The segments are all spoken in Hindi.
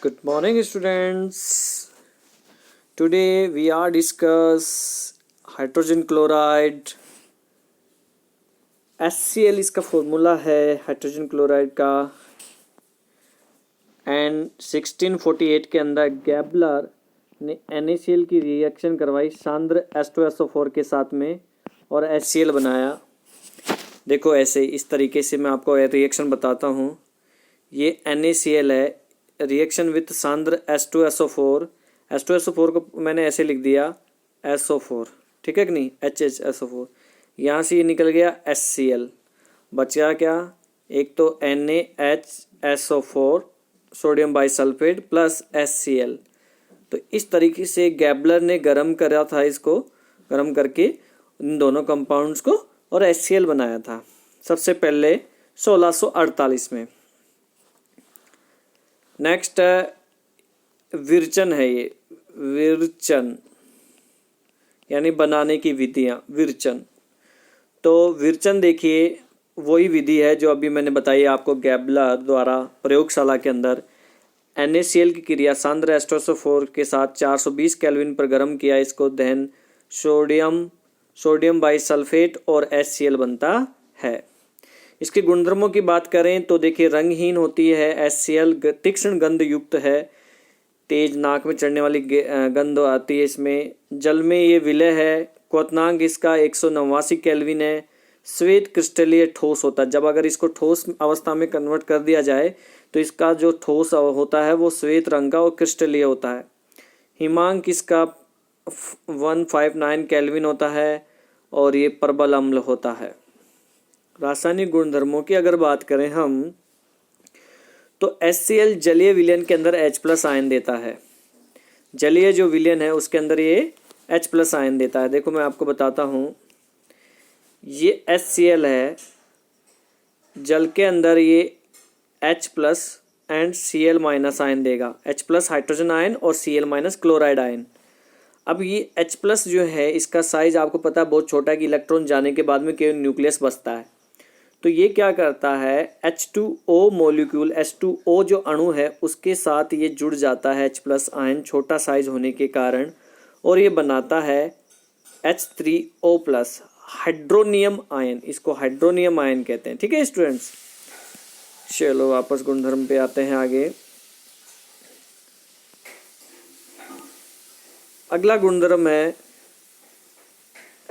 Good morning, students. Today we are discuss hydrogen chloride. HCl इसका फॉर्मूला है हाइड्रोजन क्लोराइड का। एंड 1648 के अंदर गैबलर ने NaCl की रिएक्शन करवाई सांद्र H2SO4 के साथ में और HCl बनाया। देखो ऐसे इस तरीके से मैं आपको रिएक्शन बताता हूँ। ये NaCl है, रिएक्शन विथ सांद्र H2SO4। H2SO4 को मैंने ऐसे लिख दिया SO4, ठीक है कि नहीं, HHSO4। यहाँ से ये निकल गया HCl, बचा क्या, एक तो NaHSO4 sodium bisulphate plus HCl। तो इस तरीके से गैबलर ने गर्म करा था, इसको गर्म करके इन दोनों कंपाउंड्स को और HCl बनाया था सबसे पहले 1648 में। नेक्स्ट विरचन है, ये विरचन यानी बनाने की विधियां, विरचन। तो विरचन देखिए वही विधि है जो अभी मैंने बताई आपको, गैबलर द्वारा प्रयोगशाला के अंदर NaCl की क्रिया सांद्र H2SO4 के साथ 420 केल्विन पर गर्म किया इसको, देन सोडियम बाइसल्फेट और HCl बनता है। इसके गुणधर्मों की बात करें तो देखिए रंगहीन होती है HCl, तीक्ष्ण गंध युक्त है, तेज नाक में चढ़ने वाली गंध आती है इसमें, जल में ये विलय है, क्वथनांक इसका 189 केल्विन है, श्वेत क्रिस्टलीय ठोस होता है। जब अगर इसको ठोस अवस्था में कन्वर्ट कर दिया जाए तो इसका जो ठोस होता है वो श्वेत रंग का और क्रिस्टलीय होता है। हिमांक इसका 159 केल्विन होता है और ये प्रबल अम्ल होता है। रासायनिक गुणधर्मों की अगर बात करें हम तो HCl जलीय विलयन के अंदर H+ आयन देता है। जलीय जो विलयन है उसके अंदर ये H+ आयन देता है। देखो मैं आपको बताता हूँ, ये HCl है, जल के अंदर ये H+ एंड Cl- आयन देगा, H+ हाइड्रोजन आयन और Cl- क्लोराइड आयन। अब ये H+ जो है इसका साइज आपको पता है बहुत छोटा है कि इलेक्ट्रॉन जाने के बाद में केवल न्यूक्लियस बचता है। तो ये क्या करता है, H2O मॉलिक्यूल, H2O जो अणु है उसके साथ ये जुड़ जाता है H+ आयन छोटा साइज होने के कारण, और ये बनाता है H3O+ हाइड्रोनियम आयन। इसको हाइड्रोनियम आयन कहते हैं, ठीक है स्टूडेंट्स। चलो वापस गुणधर्म पे आते हैं आगे। अगला गुणधर्म है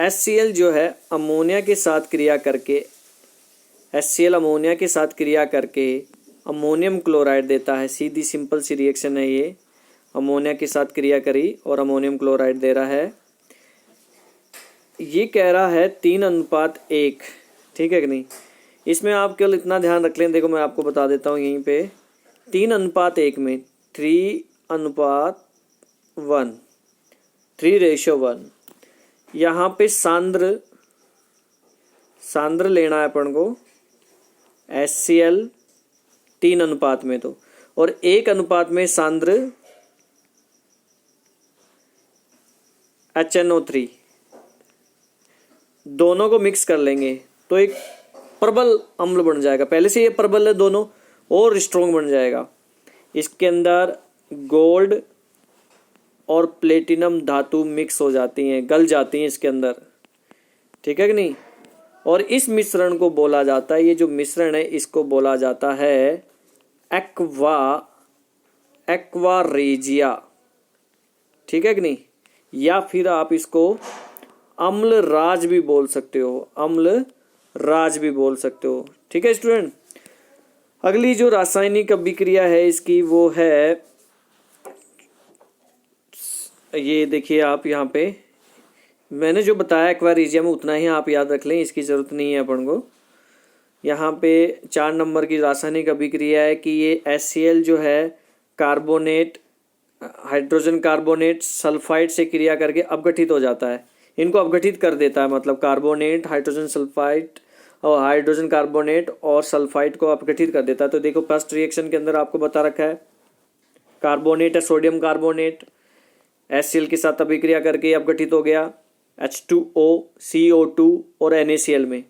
HCl जो है अमोनिया के साथ क्रिया करके, HCl अमोनिया के साथ क्रिया करके अमोनियम क्लोराइड देता है। सीधी सिंपल सी रिएक्शन है ये, अमोनिया के साथ क्रिया करी और अमोनियम क्लोराइड दे रहा है। ये कह रहा है 3:1, ठीक है कि नहीं। इसमें आप केवल इतना ध्यान रख लें, देखो मैं आपको बता देता हूँ यहीं पे 3:1 में 3:1, 3:1। यहाँ पे सांद्र लेना है अपन को HCl 3 अनुपात में, तो और 1 अनुपात में सांद्र HNO3, दोनों को मिक्स कर लेंगे तो एक प्रबल अम्ल बन जाएगा। पहले से ये प्रबल है दोनों, और स्ट्रॉन्ग बन जाएगा। इसके अंदर गोल्ड और प्लेटिनम धातु मिक्स हो जाती हैं, गल जाती हैं इसके अंदर, ठीक है कि नहीं। और इस मिश्रण को बोला जाता है, ये जो मिश्रण है इसको बोला जाता है एक्वा रेजिया, ठीक है कि नहीं, या फिर आप इसको अम्ल राज भी बोल सकते हो, अम्ल राज भी बोल सकते हो, ठीक है स्टूडेंट। अगली जो रासायनिक अभिक्रिया है इसकी वो है, ये देखिए आप यहाँ पे मैंने जो बताया एक्वारेजिया में उतना ही आप याद रख लें, इसकी ज़रूरत नहीं है अपन को। यहाँ पे 4 नंबर की रासायनिक अभिक्रिया है कि ये HCl जो है कार्बोनेट, हाइड्रोजन कार्बोनेट सल्फाइड से क्रिया करके अपघटित हो जाता है, इनको अपघटित कर देता है, मतलब कार्बोनेट, हाइड्रोजन सल्फाइड और हाइड्रोजन कार्बोनेट और सल्फाइड को अपघटित कर देता है। तो देखो फर्स्ट रिएक्शन के अंदर आपको बता रखा है कार्बोनेट है, सोडियम कार्बोनेट HCl के साथ अभिक्रिया करके अपघटित हो गया H2O, CO2 और NaCl में।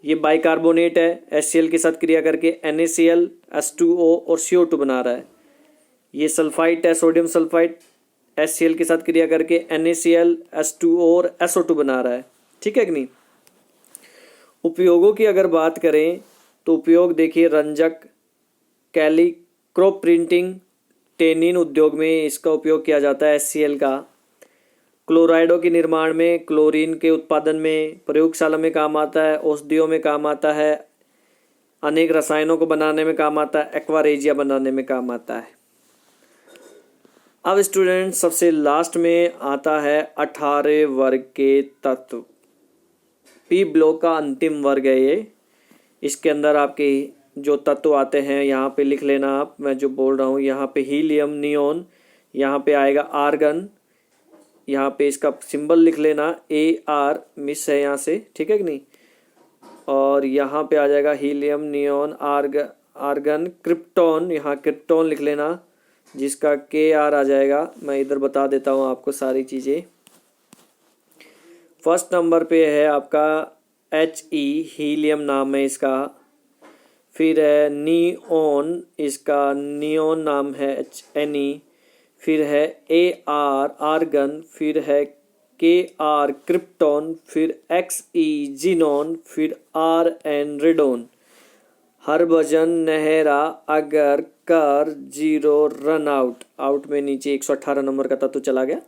ये बाइकार्बोनेट है, HCl के साथ क्रिया करके NaCl, H2O और CO2 बना रहा है। ये सल्फाइड है, सोडियम सल्फाइड HCl के साथ क्रिया करके NaCl H2O और SO2 बना रहा है, ठीक है कि नहीं। उपयोगों की अगर बात करें तो उपयोग देखिए रंजक, कैलिक्रो प्रिंटिंग, टेनिन उद्योग में इसका उपयोग किया जाता है HCl का। क्लोराइडों के निर्माण में, क्लोरीन के उत्पादन में, प्रयोगशाला में काम आता है, औषधियों में काम आता है, अनेक रसायनों को बनाने में काम आता है, एक्वारेजिया बनाने में काम आता है। अब स्टूडेंट सबसे लास्ट में आता है 18 वर्ग के तत्व। पी ब्लॉक का अंतिम वर्ग है ये। इसके अंदर आपके जो तत्व आते हैं यहाँ पे लिख लेना आप, मैं जो बोल रहा हूँ। यहाँ पे हीलियम, नियोन, यहाँ पे आएगा आर्गन, यहाँ पे इसका सिंबल लिख लेना AR, मिस है यहाँ से, ठीक है कि नहीं। और यहाँ पे आ जाएगा हीलियम, नियोन, आर्गन, क्रिप्टॉन, यहाँ क्रिप्टॉन लिख लेना जिसका KR आ जाएगा। मैं इधर बता देता हूँ आपको सारी चीज़ें। फर्स्ट नंबर पे है आपका HE, हीलियम नाम है इसका। फिर है नियोन, इसका नियोन नाम है HNE। फिर है AR, आर्गन। फिर है KR, क्रिप्टॉन। फिर XE, जीनोन। फिर RN, रेडोन। हरभजन, नहरा, अगर, कर, जीरो, रन आउट। आउट में नीचे 118 नंबर का तत्व चला गया।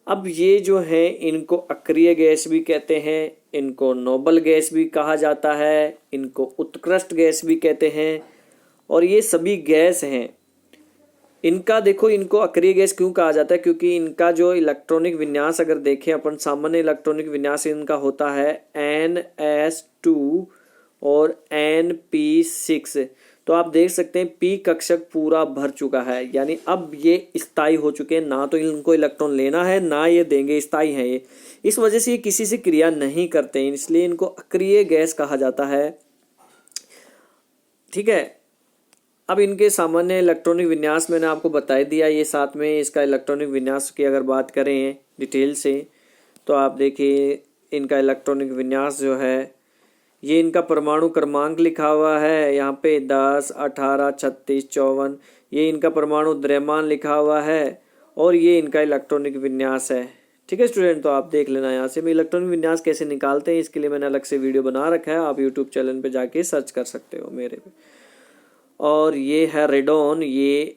अब ये जो है इनको अक्रिय गैस भी कहते हैं, इनको नोबल गैस भी कहा जाता है, इनको उत्कृष्ट गैस भी कहते हैं, और ये सभी गैस हैं। इनका देखो, इनको अक्रिय गैस क्यों कहा जाता है, क्योंकि इनका जो इलेक्ट्रॉनिक विन्यास अगर देखें अपन, सामान्य इलेक्ट्रॉनिक विन्यास इनका होता है NS2 और NP6। तो आप देख सकते हैं P कक्षक पूरा भर चुका है, यानी अब ये स्थायी हो चुके हैं, ना तो इनको इलेक्ट्रॉन लेना है ना ये देंगे, स्थायी है ये। इस वजह से ये किसी से क्रिया नहीं करते हैं, इसलिए इनको अक्रिय गैस कहा जाता है, ठीक है। अब इनके सामान्य इलेक्ट्रॉनिक विन्यास मैंने आपको बता दिया, ये साथ में इसका इलेक्ट्रॉनिक विन्यास की अगर बात करें डिटेल से तो आप देखिए इनका इलेक्ट्रॉनिक विन्यास जो है, ये इनका परमाणु क्रमांक लिखा हुआ है यहाँ पे 10, 18, 36, 54। ये इनका परमाणु द्रव्यमान लिखा हुआ है और ये इनका इलेक्ट्रॉनिक विन्यास है, ठीक है स्टूडेंट। तो आप देख लेना यहाँ से। मैं इलेक्ट्रॉनिक विन्यास कैसे निकालते हैं इसके लिए मैंने अलग से वीडियो बना रखा है, आप यूट्यूब चैनल पे जाके सर्च कर सकते हो मेरे पे। और ये है रेडोन, ये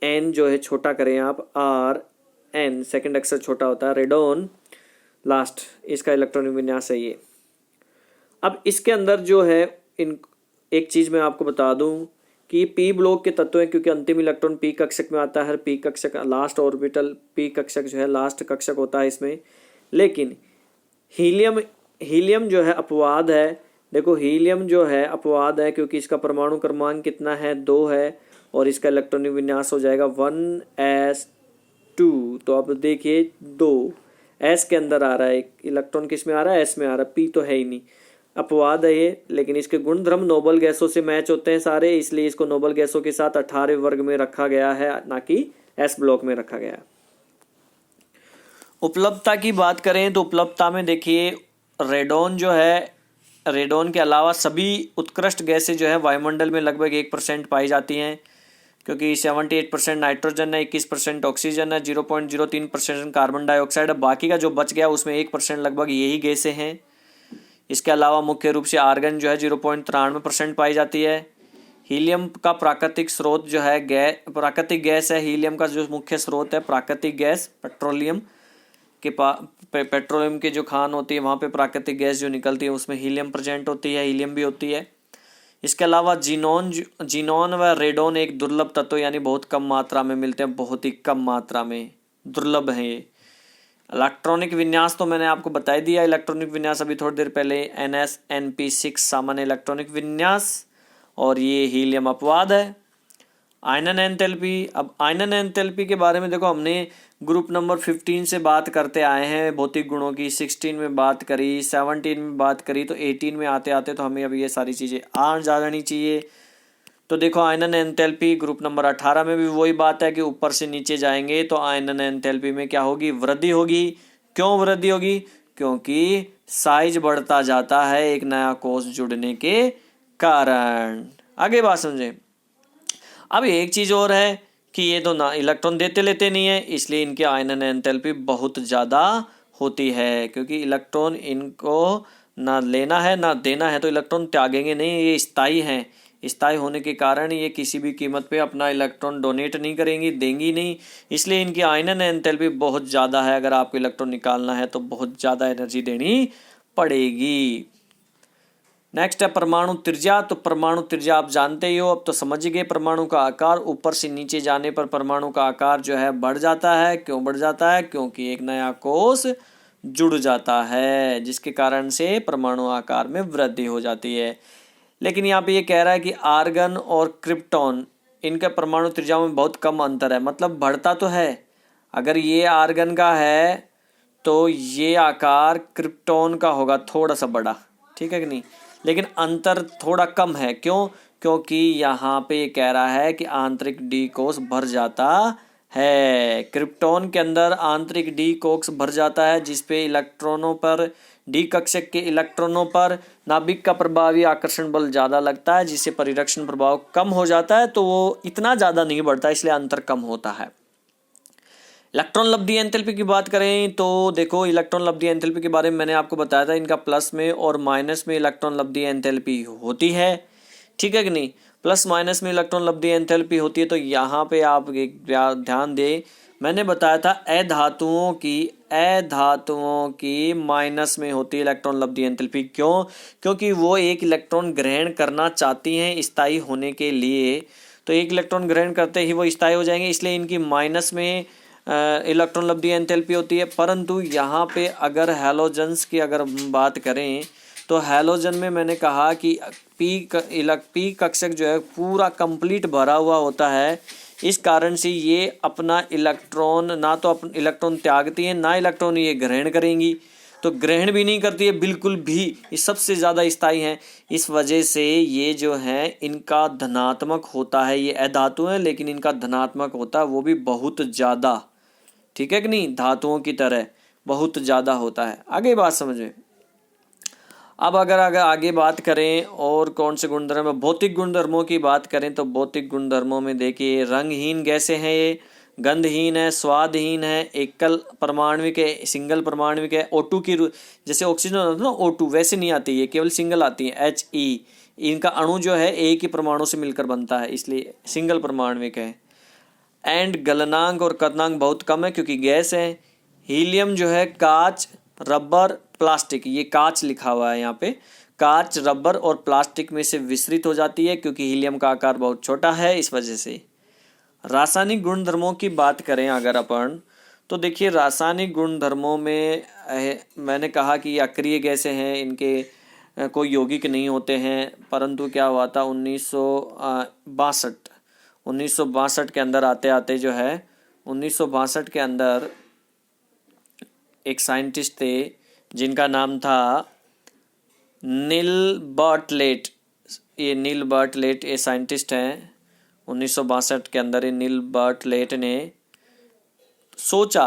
N जो है छोटा करें आप, RN, सेकेंड अक्षर छोटा होता है, रेडोन लास्ट, इसका इलेक्ट्रॉनिक विन्यास है ये। अब इसके अंदर जो है एक चीज़ मैं आपको बता दूं कि P ब्लॉक के तत्व हैं, क्योंकि अंतिम इलेक्ट्रॉन P कक्षक में आता है। P कक्षक लास्ट ऑर्बिटल, P कक्षक जो है लास्ट कक्षक होता है इसमें। लेकिन हीलियम जो है अपवाद है। देखो हीलियम जो है अपवाद है, क्योंकि इसका परमाणु क्रमांक कितना है, 2 है, और इसका इलेक्ट्रॉनिक विन्यास हो जाएगा 1s2। तो अब देखिए 2 S के अंदर आ रहा है, इलेक्ट्रॉन किस में आ रहा है, S में आ रहा है, P तो है ही नहीं, अपवाद है ये। लेकिन इसके गुणधर्म नोबल गैसों से मैच होते हैं सारे, इसलिए इसको नोबल गैसों के साथ 18 वर्ग में रखा गया है, ना कि S ब्लॉक में रखा गया है। उपलब्धता की बात करें तो उपलब्धता में देखिए रेडोन जो है, रेडोन के अलावा सभी उत्कृष्ट गैसें जो है वायुमंडल में लगभग 1% पाई जाती हैं, क्योंकि 78% नाइट्रोजन है, 21% ऑक्सीजन है, 0.03% कार्बन डाइऑक्साइड है, बाकी का जो बच गया उसमें 1% लगभग यही गैसें हैं। इसके अलावा मुख्य रूप से आर्गन जो है 0.93% पाई जाती है। हीलियम का प्राकृतिक स्रोत जो है प्राकृतिक गैस है। हीलियम का जो मुख्य स्रोत है प्राकृतिक गैस, पेट्रोलियम के पेट्रोलियम की जो खान होती है वहाँ पे प्राकृतिक गैस जो निकलती है उसमें हीलियम प्रेजेंट होती है, हीलियम भी होती है। इसके अलावा जीनोन व रेडोन एक दुर्लभ तत्व, यानी बहुत कम मात्रा में मिलते हैं, बहुत ही कम मात्रा में दुर्लभ है ये। इलेक्ट्रॉनिक विन्यास तो मैंने आपको बता ही दिया, इलेक्ट्रॉनिक विन्यास अभी थोड़ी देर पहले NsNP6 सामान्य इलेक्ट्रॉनिक विन्यास, और ये हीलियम अपवाद है। आयनन एंथैल्पी, अब आयनन एंथैल्पी के बारे में देखो हमने ग्रुप नंबर 15 से बात करते आए हैं भौतिक गुणों की, 16 में बात करी, 17 में बात करी, तो 18 में आते आते तो हमें अब ये सारी चीज़ें आ जानी चाहिए। तो देखो आयनन एंथैल्पी ग्रुप नंबर 18 में भी वही बात है कि ऊपर से नीचे जाएंगे तो आयनन एंथैल्पी में क्या होगी, वृद्धि होगी। क्यों वृद्धि होगी, क्योंकि साइज बढ़ता जाता है एक नया कोष जुड़ने के कारण। आगे बात समझे। अब एक चीज़ और है कि ये तो ना इलेक्ट्रॉन देते लेते नहीं है, इसलिए इनकी आयनन एंथैल्पी बहुत ज़्यादा होती है, क्योंकि इलेक्ट्रॉन इनको ना लेना है ना देना है, तो इलेक्ट्रॉन त्यागेंगे नहीं, ये स्थायी हैं। स्थायी होने के कारण ये किसी भी कीमत पे अपना इलेक्ट्रॉन डोनेट नहीं करेंगी, देंगी नहीं, इसलिए इनकी आयनन एंथैल्पी बहुत ज़्यादा है। अगर आपको इलेक्ट्रॉन निकालना है तो बहुत ज़्यादा एनर्जी देनी पड़ेगी। नेक्स्ट है परमाणु त्रिज्या। तो परमाणु त्रिज्या आप जानते ही हो, अब तो समझ गए। परमाणु का आकार ऊपर से नीचे जाने पर परमाणु का आकार जो है बढ़ जाता है। क्यों बढ़ जाता है? क्योंकि एक नया कोष जुड़ जाता है, जिसके कारण से परमाणु आकार में वृद्धि हो जाती है। लेकिन यहाँ पे ये कह रहा है कि आर्गन और क्रिप्टॉन, इनका परमाणु त्रिज्या में बहुत कम अंतर है, मतलब बढ़ता तो है। अगर ये आर्गन का है तो ये आकार क्रिप्टॉन का होगा थोड़ा सा बड़ा, ठीक है कि नहीं, लेकिन अंतर थोड़ा कम है। क्यों? क्योंकि यहाँ पे ये कह रहा है कि आंतरिक डी कोष भर जाता है। क्रिप्टॉन के अंदर आंतरिक डी कोष भर जाता है, जिसपे इलेक्ट्रॉनों पर, डी कक्षक के इलेक्ट्रॉनों पर नाभिक का प्रभावी आकर्षण बल ज़्यादा लगता है, जिससे परिरक्षण प्रभाव कम हो जाता है, तो वो इतना ज़्यादा नहीं बढ़ता, इसलिए अंतर कम होता है। इलेक्ट्रॉन लब्धि एंथैल्पी की बात करें तो देखो, इलेक्ट्रॉन लब्धि एंथैल्पी के बारे में मैंने आपको बताया था, इनका प्लस में और माइनस में इलेक्ट्रॉन लब्धि एंथैल्पी होती है, ठीक है कि नहीं। प्लस माइनस में इलेक्ट्रॉन लब्धि एंथैल्पी होती है। तो यहाँ पे आप ध्यान दें, मैंने बताया था अधातुओं की माइनस में होती है इलेक्ट्रॉन लब्धि एंथैल्पी। क्यों? क्योंकि वो एक इलेक्ट्रॉन ग्रहण करना चाहती हैं स्थायी होने के लिए, तो एक इलेक्ट्रॉन ग्रहण करते ही वो स्थायी हो जाएंगे, इसलिए इनकी माइनस में इलेक्ट्रॉन लब्धि एंथैल्पी होती है। परंतु यहाँ पे अगर हैलोजन्स की अगर हम बात करें तो हैलोजन में मैंने कहा कि पी कक्षक जो है पूरा कंप्लीट भरा हुआ होता है, इस कारण से ये अपना इलेक्ट्रॉन ना तो अपन इलेक्ट्रॉन त्यागती है, ना इलेक्ट्रॉन ये ग्रहण करेंगी, तो ग्रहण भी नहीं करती है बिल्कुल भी, ये सबसे ज़्यादा स्थायी हैं। इस वजह से ये जो है इनका धनात्मक होता है, ये अधातु है लेकिन इनका धनात्मक होता है, वो भी बहुत ज़्यादा, ठीक है कि नहीं, धातुओं की तरह बहुत ज़्यादा होता है। आगे बात समझ में। अब अगर आगे बात करें और कौन से गुणधर्म, भौतिक गुणधर्मों की बात करें तो भौतिक गुणधर्मों में देखिए, रंगहीन गैसें हैं, ये गंधहीन है, स्वादहीन है, एकल परमाणविक है, सिंगल परमाणविक है। O2 की जैसे ऑक्सीजन होता है ना, O2 वैसे नहीं आती है, केवल सिंगल आती है He। इनका अणु जो है एक ही परमाणु से मिलकर बनता है, इसलिए सिंगल परमाणविक है। एंड गलनांक और कथनांक बहुत कम है क्योंकि गैस है। हीलियम जो है कांच, रबर, प्लास्टिक, ये कांच लिखा हुआ है यहाँ पे, कांच, रबर और प्लास्टिक में से विस्तृत हो जाती है क्योंकि हीलियम का आकार बहुत छोटा है, इस वजह से। रासायनिक गुणधर्मों की बात करें अगर अपन, तो देखिए रासायनिक गुणधर्मों में मैंने कहा कि अक्रिय गैसें हैं, इनके कोई यौगिक नहीं होते हैं, परंतु क्या हुआ था 1962 के अंदर आते आते जो है 1962 के अंदर एक साइंटिस्ट थे जिनका नाम था नील बर्टलेट। ये नील बर्टलेट ये साइंटिस्ट हैं। 1962 के अंदर ये नील बर्टलेट ने सोचा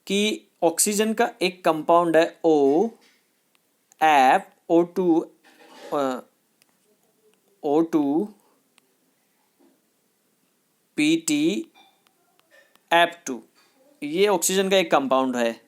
कि ऑक्सीजन का एक कंपाउंड है O2, ये ऑक्सीजन का एक कंपाउंड है।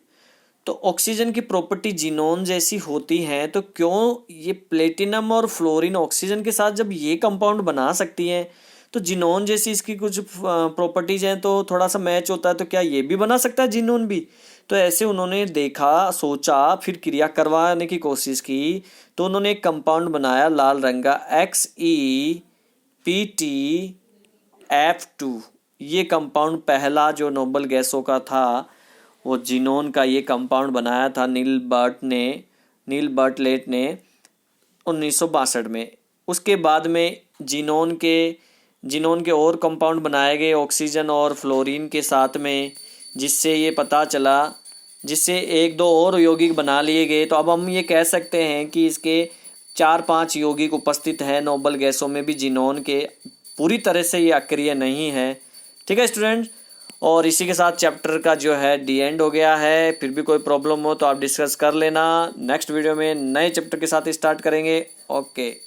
तो ऑक्सीजन की प्रॉपर्टी जिनोन जैसी होती है, तो क्यों ये प्लेटिनम और फ्लोरीन ऑक्सीजन के साथ जब ये कंपाउंड बना सकती हैं, तो जिनोन जैसी इसकी कुछ प्रॉपर्टीज हैं, तो थोड़ा सा मैच होता है, तो क्या ये भी बना सकता है जिनोन भी? तो ऐसे उन्होंने देखा, सोचा, फिर क्रिया करवाने की कोशिश की, तो उन्होंने एक कंपाउंड बनाया लाल रंग का XePtF2। ये कंपाउंड पहला जो नोबेल गैसों का था वो जिनोन का ये कंपाउंड बनाया था नील बर्टलेट ने 1962 में। उसके बाद में जिनोन के और कंपाउंड बनाए गए ऑक्सीजन और फ्लोरीन के साथ में, जिससे ये पता चला, जिससे एक दो और यौगिक बना लिए गए। तो अब हम ये कह सकते हैं कि इसके 4-5 यौगिक उपस्थित हैं नोबेल गैसों में भी जिनोन के, पूरी तरह से ये अक्रिय नहीं है। ठीक है स्टूडेंट, और इसी के साथ चैप्टर का जो है डी एंड हो गया है। फिर भी कोई प्रॉब्लम हो तो आप डिस्कस कर लेना। नेक्स्ट वीडियो में नए चैप्टर के साथ स्टार्ट करेंगे। ओके।